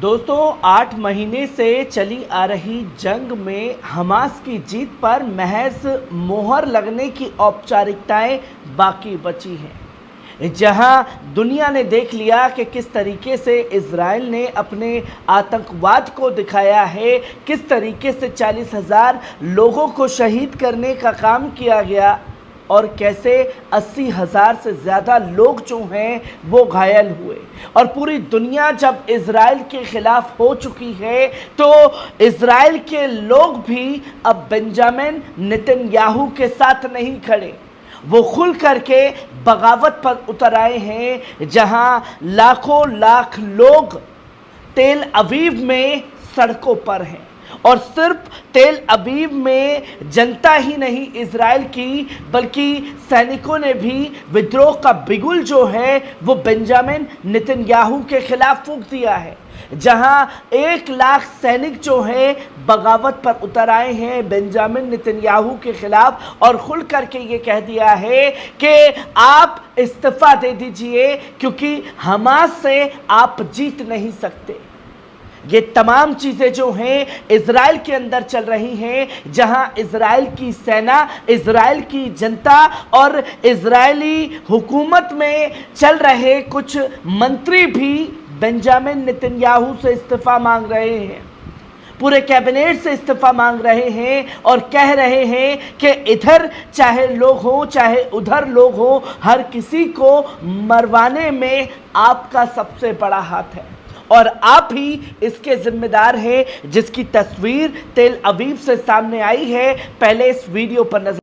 दोस्तों 8 महीने से चली आ रही जंग में हमास की जीत पर महज मोहर लगने की औपचारिकताएं बाकी बची हैं, जहां दुनिया ने देख लिया कि किस तरीके से इजराइल ने अपने आतंकवाद को दिखाया है, किस तरीके से 40,000 लोगों को शहीद करने का काम किया गया और कैसे 80,000 से ज़्यादा लोग जो हैं वो घायल हुए। और पूरी दुनिया जब इजराइल के खिलाफ हो चुकी है तो इजराइल के लोग भी अब बेंजामिन नेतन्याहू के साथ नहीं खड़े, वो खुल करके बगावत पर उतर आए हैं, जहां लाखों लाख लोग तेल अवीव में सड़कों पर हैं। और सिर्फ तेल अवीव में जनता ही नहीं इजराइल की, बल्कि सैनिकों ने भी विद्रोह का बिगुल जो है वो बेंजामिन नेतन्याहू के खिलाफ फूंक दिया है, जहां 1 लाख सैनिक जो है बगावत पर उतर आए हैं बेंजामिन नेतन्याहू के खिलाफ और खुल करके ये कह दिया है कि आप इस्तीफा दे दीजिए क्योंकि हमास से आप जीत नहीं सकते। ये तमाम चीज़ें जो हैं इजराइल के अंदर चल रही हैं, जहां इजराइल की सेना, इजराइल की जनता और इजरायली हुकूमत में चल रहे कुछ मंत्री भी बेंजामिन नेतन्याहू से इस्तीफा मांग रहे हैं, पूरे कैबिनेट से इस्तीफा मांग रहे हैं और कह रहे हैं कि इधर चाहे लोग हो चाहे उधर लोग हो, हर किसी को मरवाने में आपका सबसे बड़ा हाथ है और आप ही इसके जिम्मेदार हैं, जिसकी तस्वीर तेल अवीव से सामने आई है। पहले इस वीडियो पर नजर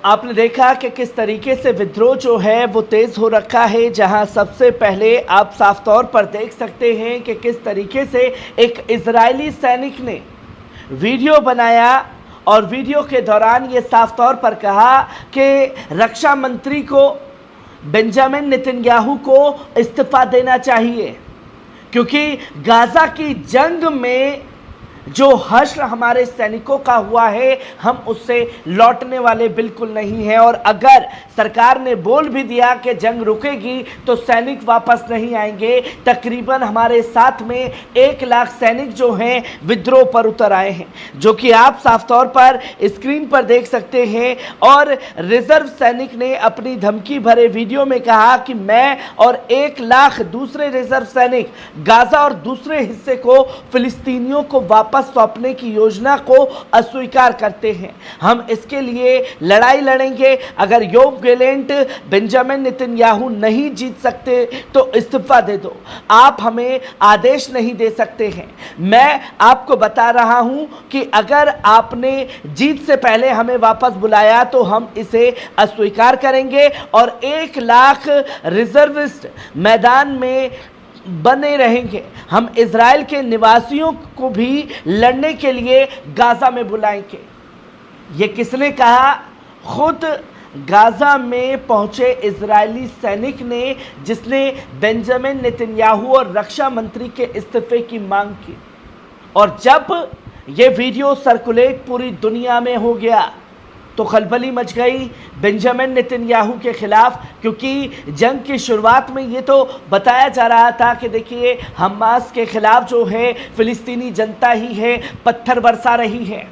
आपने देखा कि किस तरीके से विद्रोह जो है वो तेज़ हो रखा है, जहां सबसे पहले आप साफ तौर पर देख सकते हैं कि किस तरीके से एक इजरायली सैनिक ने वीडियो बनाया और वीडियो के दौरान ये साफ तौर पर कहा कि रक्षा मंत्री को बेंजामिन नेतन्याहू को इस्तीफा देना चाहिए क्योंकि गाज़ा की जंग में जो हश्र हमारे सैनिकों का हुआ है हम उससे लौटने वाले बिल्कुल नहीं हैं। और अगर सरकार ने बोल भी दिया कि जंग रुकेगी तो सैनिक वापस नहीं आएंगे। तकरीबन हमारे साथ में 1 लाख सैनिक जो हैं विद्रोह पर उतर आए हैं, जो कि आप साफ तौर पर स्क्रीन पर देख सकते हैं। और रिजर्व सैनिक ने अपनी धमकी भरे वीडियो में कहा कि मैं और 1 लाख दूसरे रिजर्व सैनिक गाज़ा और दूसरे हिस्से को फिलिस्तीनियों को वापस सौंपने की योजना को अस्वीकार करते हैं। हम इसके लिए लड़ाई लड़ेंगे। अगर योव गैलेंट बेंजामिन नेतन्याहू नहीं जीत सकते तो इस्तीफा दे दो, आप हमें आदेश नहीं दे सकते हैं। मैं आपको बता रहा हूं कि अगर आपने जीत से पहले हमें वापस बुलाया तो हम इसे अस्वीकार करेंगे और 1 लाख रिजर्विस्ट मैदान में बने रहेंगे। हम इजराइल के निवासियों को भी लड़ने के लिए गाज़ा में बुलाएंगे। ये किसने कहा? खुद गाज़ा में पहुंचे इजरायली सैनिक ने, जिसने बेंजामिन नेतन्याहू और रक्षा मंत्री के इस्तीफे की मांग की। और जब ये वीडियो सर्कुलेट पूरी दुनिया में हो गया तो खलबली मच गई बेंजामिन नेतन्याहू के खिलाफ, क्योंकि जंग की शुरुआत में ये तो बताया जा रहा था कि देखिए हमास के खिलाफ जो है फिलिस्तीनी जनता ही है, पत्थर बरसा रही है।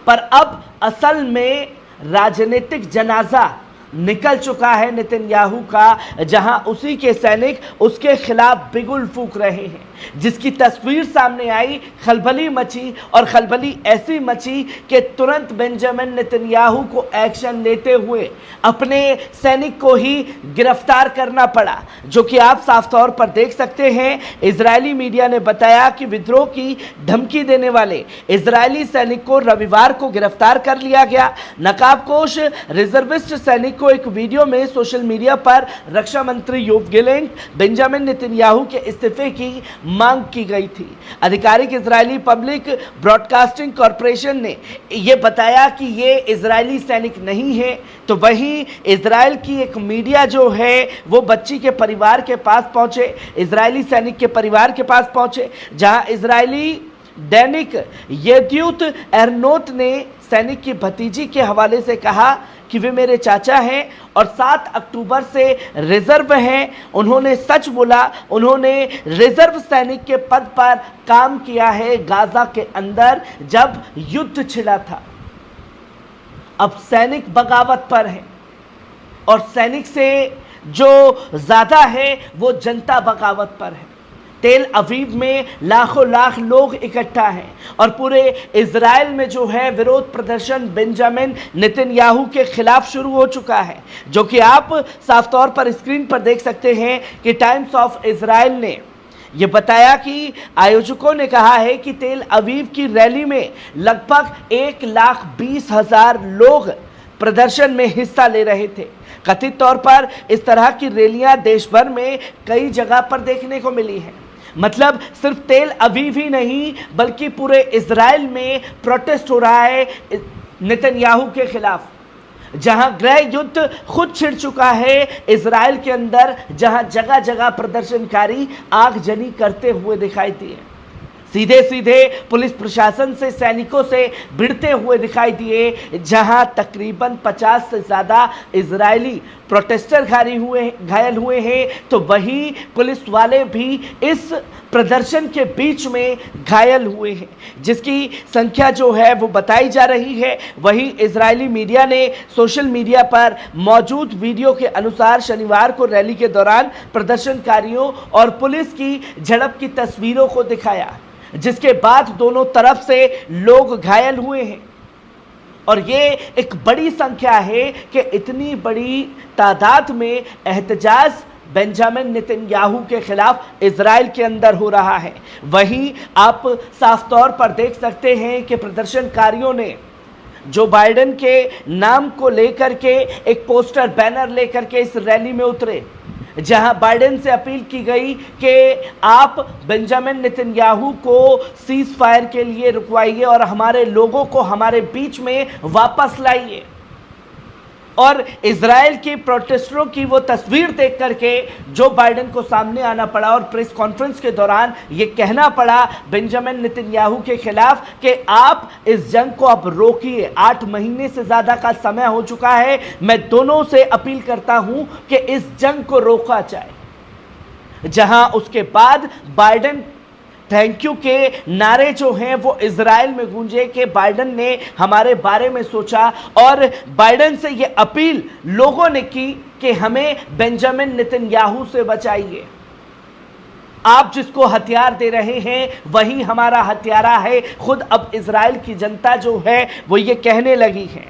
पर अब असल में राजनीतिक जनाजा निकल चुका है नेतन्याहू का, जहां उसी के सैनिक उसके खिलाफ बिगुल फूंक रहे हैं, जिसकी तस्वीर सामने आई। खलबली मची और खलबली ऐसी मची कि तुरंत बेंजामिन नेतन्याहू को एक्शन लेते हुए अपने सैनिक को ही गिरफ्तार करना पड़ा, जो कि आप साफ तौर पर देख सकते हैं। इजरायली मीडिया ने बताया कि विद्रोह की धमकी देने वाले इजरायली सैनिक को रविवार को गिरफ्तार कर लिया गया। नकाबपोश रिजर्विस्ट सैनिक को एक वीडियो में सोशल मीडिया पर रक्षा मंत्री योव गैलेंट बेंजामिन नेतन्याहू के इस्तीफे की मांग की गई थी। आधिकारिक इजरायली पब्लिक ब्रॉडकास्टिंग कॉरपोरेशन ने यह बताया कि ये इजरायली सैनिक नहीं है। तो वहीं इजराइल की एक मीडिया जो है वो बच्ची के परिवार के पास पहुंचे, इजरायली सैनिक के परिवार के पास पहुंचे, जहां इजरायली दैनिक येदियुत एहरोनोत ने सैनिक की भतीजी के हवाले से कहा कि वे मेरे चाचा हैं और 7 अक्टूबर से रिजर्व हैं। उन्होंने सच बोला, उन्होंने रिजर्व सैनिक के पद पर काम किया है गाजा के अंदर जब युद्ध छिड़ा था। अब सैनिक बगावत पर है और सैनिक से जो ज्यादा है वो जनता बगावत पर है। तेल अवीव में लाखों लाख लोग इकट्ठा हैं और पूरे इजराइल में जो है विरोध प्रदर्शन बेंजामिन नेतन्याहू के खिलाफ शुरू हो चुका है, जो कि आप साफ तौर पर स्क्रीन पर देख सकते हैं कि टाइम्स ऑफ इजराइल ने यह बताया कि आयोजकों ने कहा है कि तेल अवीव की रैली में लगभग 1,20,000 लोग प्रदर्शन में हिस्सा ले रहे थे। कथित तौर पर इस तरह की रैलियां देश भर में कई जगह पर देखने को मिली हैं। मतलब सिर्फ तेल अवीव ही नहीं बल्कि पूरे इजराइल में प्रोटेस्ट हो रहा है नेतन्याहू के खिलाफ, जहां गृह युद्ध खुद छिड़ चुका है इजराइल के अंदर, जहां जगह जगह प्रदर्शनकारी आगजनी करते हुए दिखाई दिए, सीधे सीधे पुलिस प्रशासन से सैनिकों से भिड़ते हुए दिखाई दिए, जहां तकरीबन 50 से ज़्यादा इजरायली प्रोटेस्टर घायल हुए हैं। तो वहीं पुलिस वाले भी इस प्रदर्शन के बीच में घायल हुए हैं, जिसकी संख्या जो है वो बताई जा रही है। वहीं इजरायली मीडिया ने सोशल मीडिया पर मौजूद वीडियो के अनुसार शनिवार को रैली के दौरान प्रदर्शनकारियों और पुलिस की झड़प की तस्वीरों को दिखाया, जिसके बाद दोनों तरफ से लोग घायल हुए हैं। और ये एक बड़ी संख्या है कि इतनी बड़ी तादाद में एहतजाज बेंजामिन नेतन्याहू के खिलाफ इजराइल के अंदर हो रहा है। वहीं आप साफ तौर पर देख सकते हैं कि प्रदर्शनकारियों ने जो बाइडेन के नाम को लेकर के एक पोस्टर बैनर लेकर के इस रैली में उतरे, जहां बाइडेन से अपील की गई कि आप बेंजामिन नेतन्याहू को सीज फायर के लिए रुकवाइए और हमारे लोगों को हमारे बीच में वापस लाइए। और इजराइल के प्रोटेस्टरों की वो तस्वीर देख करके जो बाइडेन को सामने आना पड़ा और प्रेस कॉन्फ्रेंस के दौरान ये कहना पड़ा बेंजामिन नेतन्याहू के खिलाफ कि आप इस जंग को अब रोकिए। 8 महीने से ज़्यादा का समय हो चुका है। मैं दोनों से अपील करता हूं कि इस जंग को रोका जाए। जहां उसके बाद बाइडेन थैंक यू के नारे जो हैं वो इजराइल में गूंजे कि बाइडेन ने हमारे बारे में सोचा, और बाइडेन से ये अपील लोगों ने की कि हमें बेंजामिन नेतन्याहू से बचाइए। आप जिसको हथियार दे रहे हैं वही हमारा हत्यारा है। खुद अब इजराइल की जनता जो है वो ये कहने लगी है।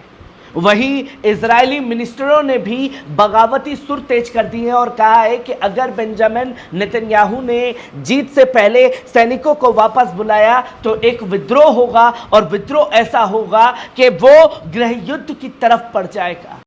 वहीं इजरायली मिनिस्टरों ने भी बगावती सुर तेज कर दी है और कहा है कि अगर बेंजामिन नेतन्याहू ने जीत से पहले सैनिकों को वापस बुलाया तो एक विद्रोह होगा, और विद्रोह ऐसा होगा कि वो गृह युद्ध की तरफ पड़ जाएगा।